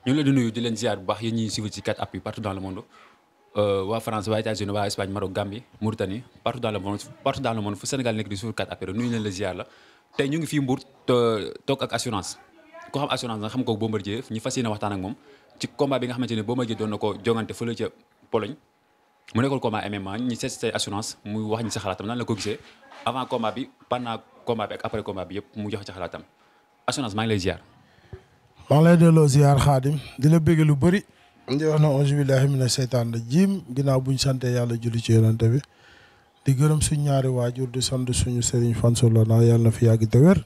ñu ngi leen di nuyu di leen ziar bu baax yéen ñi suivre ci 4appuis partout dans le monde waa France waa États-Unis waa Espagne Maroc Gambie Mauritanie partout dans le monde fu Sénégal nekk di suivre 4appuis rek nuyu leen la ziar la tey ñu ngi fii Mbour toog ak assurance ko xam assurance nag xam ko Bombardier ñu fas yéene waxtaan ak moom ci combat bi nga xamante ne Bombardier doon na ko jongante fële ca Pologne mu nekkoon combat MMA ñi seet say assurance muy wax ñi sa xalaatam nan la ko gisee avant combat bi pendant combat bi ak après combat bi yëpp mu joxe ci xalaatam assurance maa ngi lay ziar. maa ngi lay delloo ziar Xaadim di la bëgg lu bëri di wax na auzu billaahi mina seytaan rajiim ginnaaw buñ sante yàlla julli ci yonante bi di gërëm suñ ñaari waajur di sant suñu sëriñ Fansolo na yàlla na fi yàgg te wér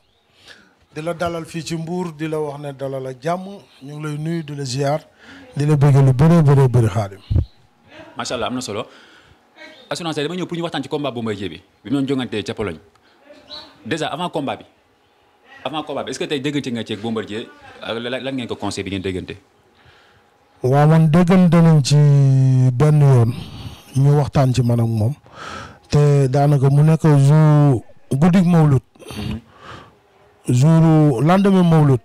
di la dalal fii ci Mbour di la wax ne dalal ak jàmm ñu ngi lay nuyu di la ziar di la bëgg lu bëree bëri Xaadim. macha allah am na solo assurance dama ñëw pour ñu waxtaan ci combat Bombardier bi mu doon jongantee ca Pologne déjà avant combat bi est-ce que tey déggante nga ci ak Bombardier lan ngeen ko conseil bi ngeen déggante. waaw man déggante nañ ci benn yoon ñu waxtaan ci man ak moom te daanaka mu nekk jour guddig mawlud jour lendemain mawlud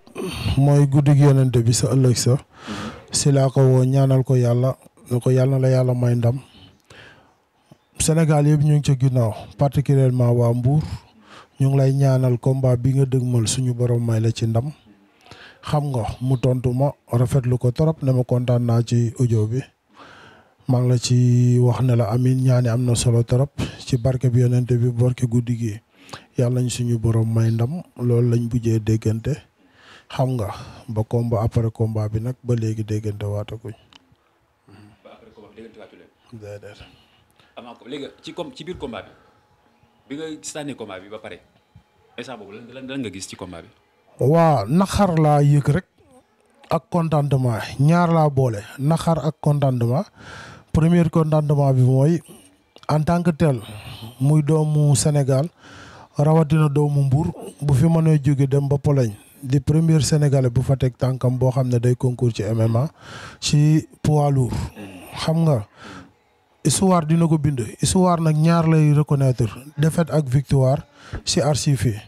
mooy guddig yonente bi sa ëllëg sa si laa ko woo ñaanal ko yàlla ne ko yàlla na la yàlla may ndam Sénégal yëpp ñu ngi ca ginnaaw particulièrement waa Mbour ñu ngi lay ñaanal combat bi nga dëgmal suñu borom may la ci ndam xam nga mu tontu ma rafetlu ko trop ne ma kontaan naa ci audio bi maa ngi la ci wax ne la amin ñaani am na solo trop ci barke bi yonente bi barke guddi gi yàlla nañ suñu borom may ndam loolu lañ bujjee déggante xam nga ba combat après combat bi nag ba léegi déggante waatakuñ. ba après combat bi déggante waatu leen. déedéet. avant ko léegi ci biir combat bi nga sànnee combat bi ba pare instant boobu lan nga gis ci combat bi. waa naxar laa yëg rek ak contentement ñaar laa boole naxar ak contentement premier contentement bi mooy en tant que tel muy doomu Sénégal rawatina doomu Mbour bu fi mënee jóge dem ba Pologne di premier sénégalais bu fa teg tànkam boo xam ne day concours ci MMA ci poids lourd xam nga histoire dina ko bind histoire nag ñaar lay reconnaître défaite ak victoire ci archive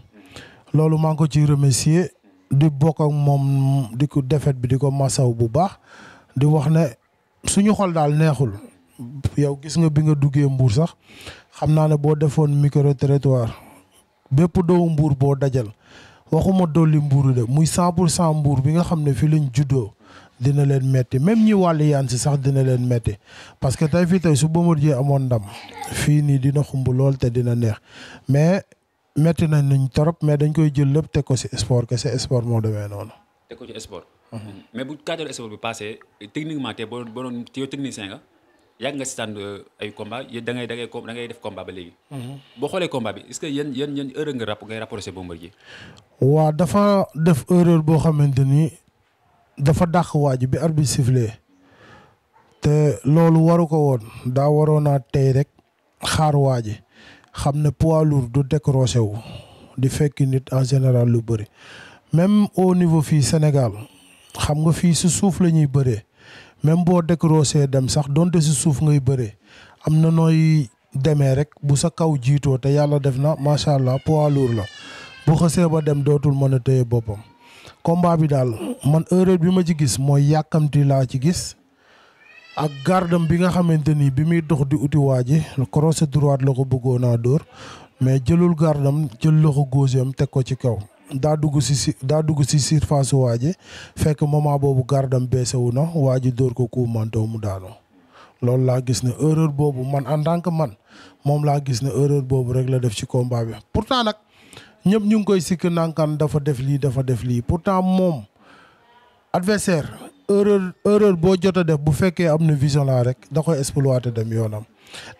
loolu maa ngi ko ciy remercier di bokk ak moom di ko défaite bi di ko masaw bu baax di wax ne suñu xol daal neexul yow gis nga bi nga duggee Mbour sax xam naa ne boo defoon micro territoire bépp doomu Mbour boo dajal waxuma dolli Mbour de muy 100% Mbour bi nga xam ne fi lañ juddoo dina leen metti même ñi wàll yaan si sax dina leen metti parce que tey fii tey su Bombardier amoon ndam fii nii dina xumb lool te dina neex mais metti nañ ñu trop mais dañ koy jël lépp teg ko ci sport que c'est sport moo demee noonu. teg ko ci sport. mais bu cadre sport bi passé techniquement te boo doon yow technicien nga yàgg nga si tànn ay combat da ngay def combat ba léegi. boo xoolee combat bi est-ce que yéen erreur ngay rapproché Bombardier. waa dafa def erreur boo xamante ni dafa dàq waa ji bi arbitre sifflé te loolu waru ko woon daa waroon a tey rek xaar waa ji xam ne poids lourd du décroché wu di fekki nit en général lu bëri même au niveau fii Sénégal xam nga fii si suuf la ñuy bëree même boo décroché dem sax donte si suuf ngay bëree am na nooy demee rek bu sa kaw jiitoo te yàlla def na macha allah poids lourd la bu xësee ba dem dootul mën a téye boppam. combat bi daal man erreur bi ma ci gis mooy yàkkamti laa ci gis ak gardam bi nga xamante ni bi muy dox di uti waa ji crochet droite la ko bëggoon a dóor mais jëlul gardam jël loxo gauche am teg ko ci kaw daa dugg si surface waa ji fekk moment boobu gardam beesewu na waa ji dóor ko coup manteau mu daanoo loolu laa gis ne erreur boobu man en tant que man moom laa gis ne erreur boobu rek la def ci combat bi pourtant nag ñëpp ñu ngi koy sikk nankaan dafa def lii pourtant moom adversaire erreur boo jot a def bu fekkee am na vision la rek da koy exploiter dem yoonam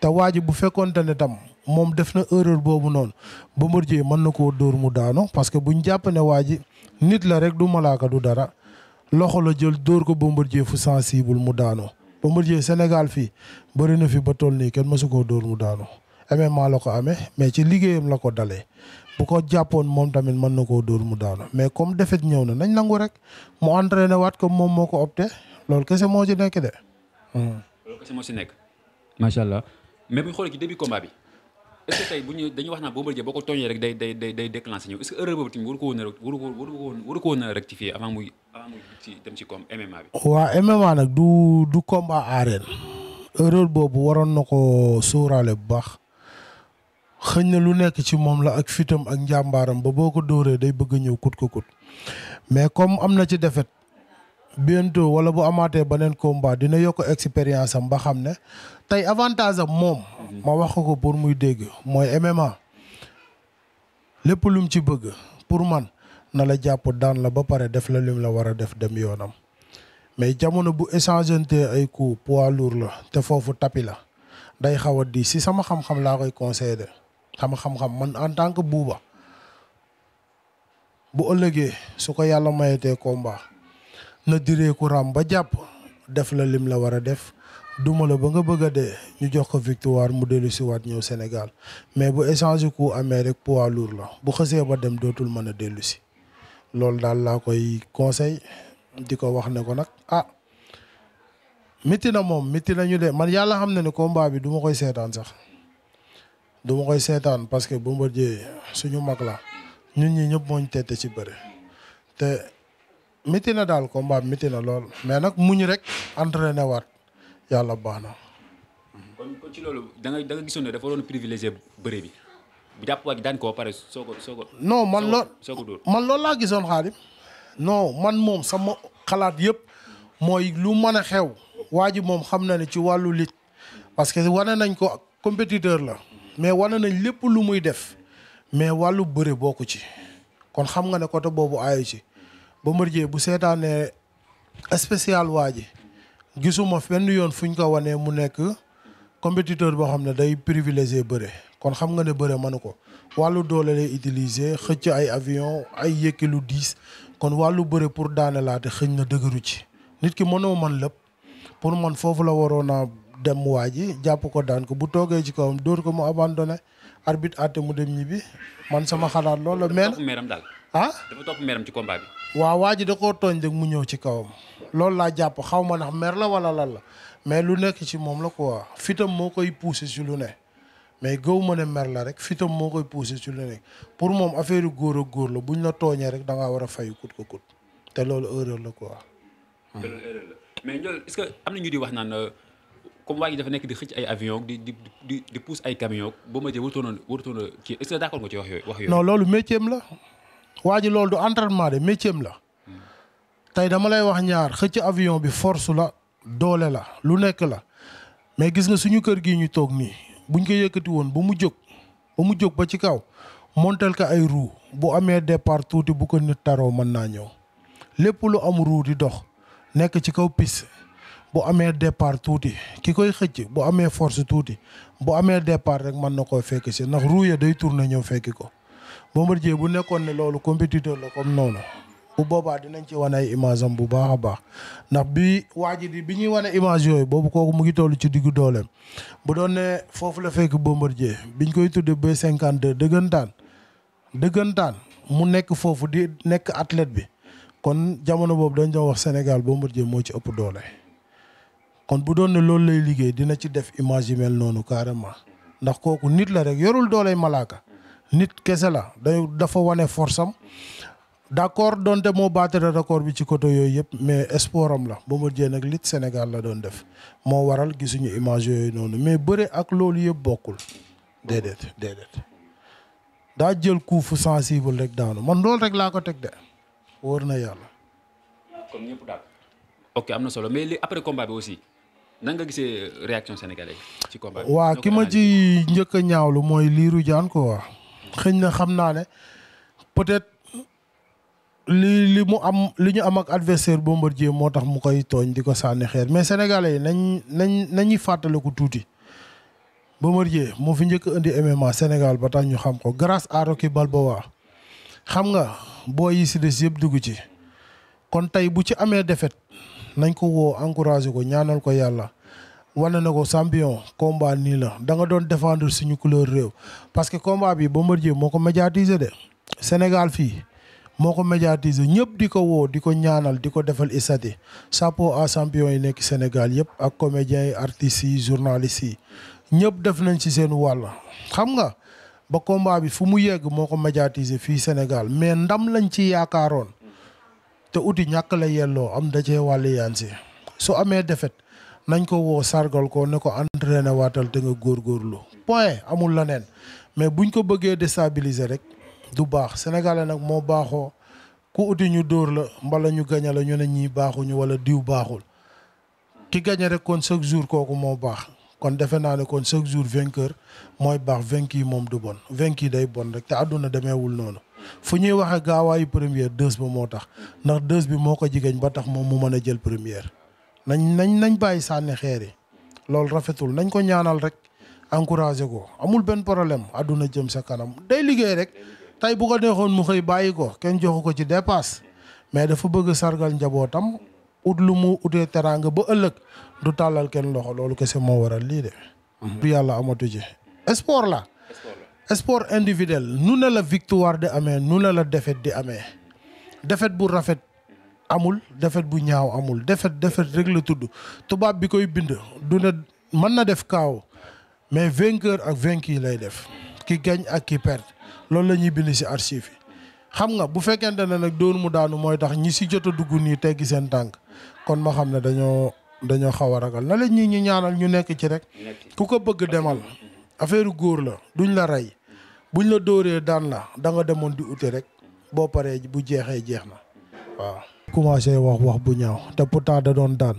te waa ji bu fekkoonte ne tam moom def na erreur boobu noonu Bombardier mën na koo dóor mu daano parce que buñ jàpp ne waa ji nit la rek du malaaka du dara loxo la jël dóor ko Bombardier fu sensible mu daano Bombardier Sénégal fii bëri na fi ba toll nii kenn mësu koo dóor mu daano MMA la ko amee mais ci liggéeyam la ko dalee bu ko jàppoon moom tamit mën na koo dóor mu daanu mais comme defet ñëw na nañ nangu rek mu entraîné waat comme moom moo ko opté loolu kese moo ci nekk de. loolu kese moo ci nekk. macha allah mais bu ñu xoolee ci début combat bi est-ce que tey bu ñu dañuy wax naan Bombardier boo ko tooñee rek day déclenché ñëw est-ce que erreur boobu tamit waru ko woon a rectifier avant muy ci dem ci comme MMA bi. waa MMA nag du combat arène erreur boobu waroon na ko sóoraale bu baax xëñ na lu nekk ci moom la ak fitam ak njàmbaaram ba boo ko dóoree day bëgg a ñëw kut ko kut mais comme am na ci défaite bientôt wala bu amaatee beneen combat dina yokk expérience am ba xam ne tey avantage am moom. ma wax ko pour muy dégg mooy MMA lépp lum ci bëgg pour man na la jàpp daan la ba pare def la lim la war a def dem yoonam mais jamono bu échangeante ay coups poids lourd la te foofu tapi la day xaw a di si sama xam-xam laa koy conseillé sama xam-xam man en tant que buuba bu ëllëgee su ko yàlla mayetee combat na diree ku ram ba jàpp def la lim la war a def duma la ba nga bëgg a dee ñu jox ko victoire mu dellu si waat ñëw Sénégal mais bu échange ku amee rek poids lourd la bu xësee ba dem dootul mën a dellu si loolu daal laa koy conseil di ko wax ne ko nag métti na moom métti nañu de man yàlla xam na ne combat bi du ma koy seetaan sax du ma koy seetaan parce que Bombardier suñu mag la ñun ñi ñëpp mooñ tette ci bëre te métti na daal combat bi métti na lool mais nag muñ rek entraîné waat yàlla baax na. kon ci loolu da nga gisoon ne dafa doon privilégié bëre bi bu jàpp waaj daan ko pare soo ko. non man loolu laa gisoon Xaadim non man moom sama xalaat yëpp mooy lu mën a xew waa ji moom xam na ne ci wàllu lit parce que wane nañ ko compétiteur la mais wane nañ lépp lu muy def mais wàllu bëre bokku ci kon xam nga ne côté boobu aayu ci Bombardier bu seetaanee spécial waa ji gisuma fenn yoon fuñ ko wanee mu nekk compétiteur boo xam ne day privilégié bëre kon xam nga ne bëre mënu ko wàllu doole lay utiliser xëcc ay avion ay yëkki lu diis kon wàllu bëre pour daane laate xëñ na dëgëru ci nit ki mënoo man lépp pour man foofu la waroon a dem waa ji jàpp ko daan ko bu toogee ci kawam dóor ko mu abandonné arbitre àtte mu dem ñibbi man sama xalaat loolu la. mais meeram daal. dafa topp meeram ci combat bi. waaw waa ji da koo tooñ rek mu ñëw ci kawam loolu laa jàpp xaw ma ndax mer la wala lan la mais lu nekk ci moom la quoi fitam moo koy poussé ci lu ne mais gëw ma ne mer la rek fitam moo koy poussé ci lu ne pour moom affaire yu góor ak góor la buñ la tooñee rek da ngaa war a fay kut ko kut te loolu erreur la quoi. te loolu erreur la mais ñoom est-ce que am na ñu di wax naan comme waa ji dafa nekk di xëcc ay avion di pousse ay camion ba ma jë warutoon a kii est-ce que d'accord nga ci wax yooyu. non loolu métier am la waa ji loolu du entraînement de métier am la. tey dama lay wax ñaar xëcc avion bi force la doole la lu nekk la mais gis nga suñu kër gii ñu toog nii buñ ko yëkkati woon ba mu jóg ba ci kaw montel ko ay roue bu amee départ tuuti bu ko nit taroo mën naa ñëw lépp lu am roue di dox nekk ci kaw piste bu amee départ tuuti ki koy xëcc bu amee force tuuti bu amee départ rek mën na koo fekk si ndax roue ya day tourner ñëw fekki ko Bombardier bu nekkoon ne loolu compétiteur la comme noonu bu boobaa dinañ ci wane ay image am bu baax a baax ndax bi waa ji bi ñuy wane image yooyu boobu kooku mu ngi toll ci diggu dooleem bu doon ne foofu la fekk Bombardier biñ koy tudde B52 dëggantaan mu nekk foofu di nekk athlète bi kon jamono boobu dañ doon wax Sénégal Bombardier moo ci ëpp doole kon bu doon ne loolu lay liggéey dina ci def image yi mel noonu carrément ndax kooku nit la rek yorul dooley malaaka nit kese la dafa wane force am d'accord donte moo battre record bi ci côté yooyu yëpp mais sport am la Bombardier nag lit Sénégal la doon def moo waral gisuñu image yooyu noonu mais bëre ak loolu yëpp bokkul déedéet daa jël coup fu sensible rek daanu man loolu rek laa ko teg de wóor na yàlla. comme ñëpp daal. ok am na solo mais li après combat bi aussi nan nga gisee réaction sénégalais ci combat bi. waa ki ma ci njëkk a ñaawlu mooy Lirou Diane quoi xëñ na xam naa ne peut-être. li ñu am ak adversaire Bombardier moo tax mu koy tooñ di ko sànni xeer mais sénégalais yi nañuy fàttaliku tuuti Bombardier moo fi njëkk indi MMA Sénégal ba tax ñu xam ko grâce à Rocky Balboa xam nga boo yi si des yëpp dugg ci kon tey bu ci amee défaite nañ ko woo encouragé ko ñaanal ko yàlla wane na ko champion combat nii la da nga doon défendre suñu couleur réew parce que combat bi Bombardier moo ko médiatiser de Sénégal fii moo ko médiatiser ñëpp di ko woo di ko ñaanal di ko defal isati chapeau à champion yi nekk Sénégal yëpp ak comédiens yi artistes yi journalistes yi ñëpp def nañ ci seen wàll xam nga ba combat bi fu mu yegg moo ko médiatiser fii Sénégal mais ndam lañ ci yaakaaroon te uti ñàkk la yelloo am da cee wàllu yaan si su amee defet nañ ko woo sargal ko ne ko entraîné waatal te nga góorgóorlu point amul leneen mais buñ ko bëggee déstabiliser rek du baax sénégalais nag moo baaxoo ku uti ñu dóor la mbala ñu gaña la ñu ne ñii baaxuñu wala diw baaxul ki gañe rek kon chaque jour kooku moo baax kon defe naa ne kon chaque jour vainqueur mooy baax vaincu moom du bon vaincu day bon rek te àdduna demeewul noonu fu ñuy waxe gaawaayu première deux ba moo tax ndax deux bi moo ko jigéen ba tax moom mu mën a jël première nañ bàyyi sànni xeer yi loolu rafetul nañ ko ñaanal rek encouragé ko amul benn problème àdduna jëm sa kanam day liggéey rek tey bu ko neexoon mu xëy bàyyi ko kenn joxu ko ci dépasse mais dafa bëgg sargal njabootam ut lu mu utee teraanga ba ëllëg du tàllal kenn loxo loolu kese moo waral lii de. du yàlla amatu ci. sport la. sport individuel nu ne la victoire di amee nu ne la défaite di amee défaite bu rafet amul défaite bu ñaaw amul défaite rek la tudd tubaab bi koy bind du ne mën na def kaaw mais vainqueur ak vaincu lay def ki gagne ak ki perd loolu la ñuy bind ci archive yi xam nga bu fekkente ne nag doon mu daanu mooy tax ñi ci jot a dugg nii teggi seen tànk kon ma xam ne dañoo xaw a ragal na la ñi ñaanal ñu nekk ci rek ku ko bëgg demal affaire góor la duñ la rey buñ la dóoree daan la da nga demoon di ute rek boo paree bu jeexee jeex na waaw. commencé wax bu ñaaw te pourtant da doon daan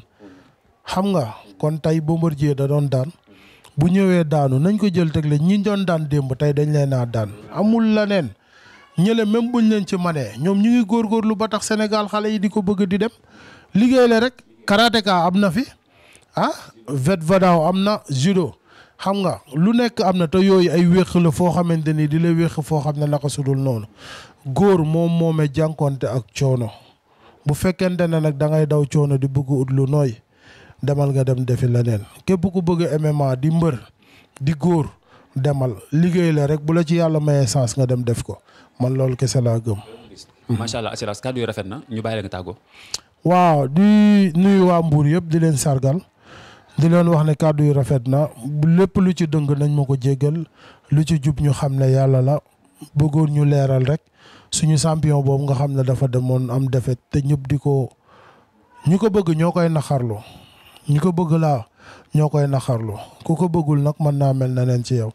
xam nga kon tey Bombardier da doon daan bu ñëwee daanu nañ ko jël teg la ñi doon daan démb tey dañ leen a daan amul leneen ñële même buñ leen ci manee ñoom ñu ngi góorgóorlu ba tax Sénégal xale yi di ko bëgg di dem liggéey la rek karatéka am na fi vet vadaaw am na judo xam nga lu nekk am na te yooyu ay wéq la foo xamante ni di la wéq foo xam ne naka sudul noonu góor moom moomee jànkonte ak coono bu fekkente ne nag da ngay daw coono di bëgg ut lu nooy demal nga dem defi leneen képp ku bëgg MMA di mbër di góor demal liggéey la rek bu la ci yàlla mayee sens nga dem def ko man loolu kese laa gëm. macha allah assurance kàddu yi rafet na ñu bàyyi la nga tàggoo. waaw di nuyu waa Mbour yëpp di leen sargal di leen wax ne kàddu yu rafet na lépp lu ci dëng nañ ma ko jéggal lu ci jub ñu xam ne yàlla la bëggoon ñu leeral rek suñu champion boobu nga xam ne dafa demoon am defet te ñëpp di ko ñu ko bëgg ñoo koy naxarlu ñu ko bëgg laa ñoo koy naxarlu ku ko bëggul nag mën naa mel na leen ci yow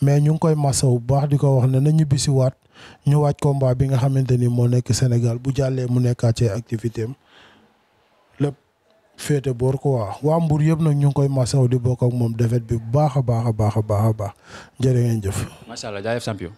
mais ñu ngi koy masawu bu baax di ko wax ne na ñibbisi waat ñu waaj combat bi nga xamante ni moo nekk Sénégal bu jàllee mu nekkaat ci activité am lépp féete boor ko waa Mbour yëpp nag ñu ngi koy masawu di bokk ak moom defet bi bu baax a baax a baax a baax a baax jërë ngeen jëf. macha allah jaajëf champion.